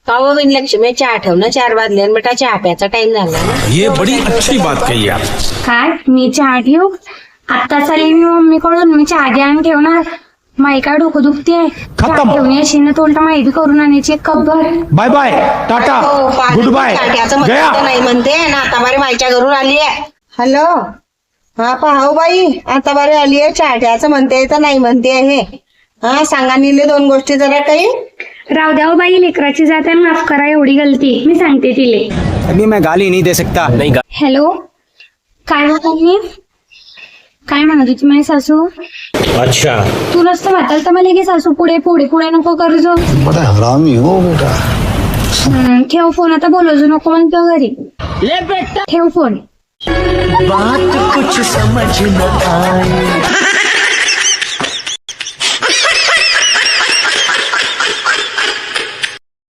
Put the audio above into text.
का हो बिन लक्ष्मी चहा ठेव ना 4 वाजले आणि बेटा चहा प्यायचा टाइम झाला ना. ये बड़ी अच्छी बात कही आप. काय मी चहा ठेवू? आता चालेल मी मम्मीकडून, मी चहा घ्या आणि ठेवणार. माई काय डोकं दुखते ठेवून येशील ना, तोलटा माहिती करून आणायची एक कपभर. बाय बाय टाटा हो, गुड बाय त्याचं गया. म्हणते नाही म्हणते ना, आता बारे माईच्या घरून आली आहे. हॅलो, हा पाहाव बाई, आता बारे आली आहे. चहा म्हणते तर नाही म्हणते हे. हा सांगा निले 2 गोष्टी जरा काही. राव द्या हो बाई, लेकराची जात आहे, माफ करा एवढी गलती, मी सांगते तिले. अभी मैं गाली नहीं दे सकता. नहीं हॅलो, काय होतं मी? काय म्हणत होती माझी सासू? अच्छा. तू नसतं म्हणाल तर मला की सासू पुढे पुढे पुढे नको करजो. बड़ा हरामी हो बेटा. ठेव फोन, आता बोलवजो नको म्हणतो घरी. ठेव फोन. बात कुछ समझ न आए.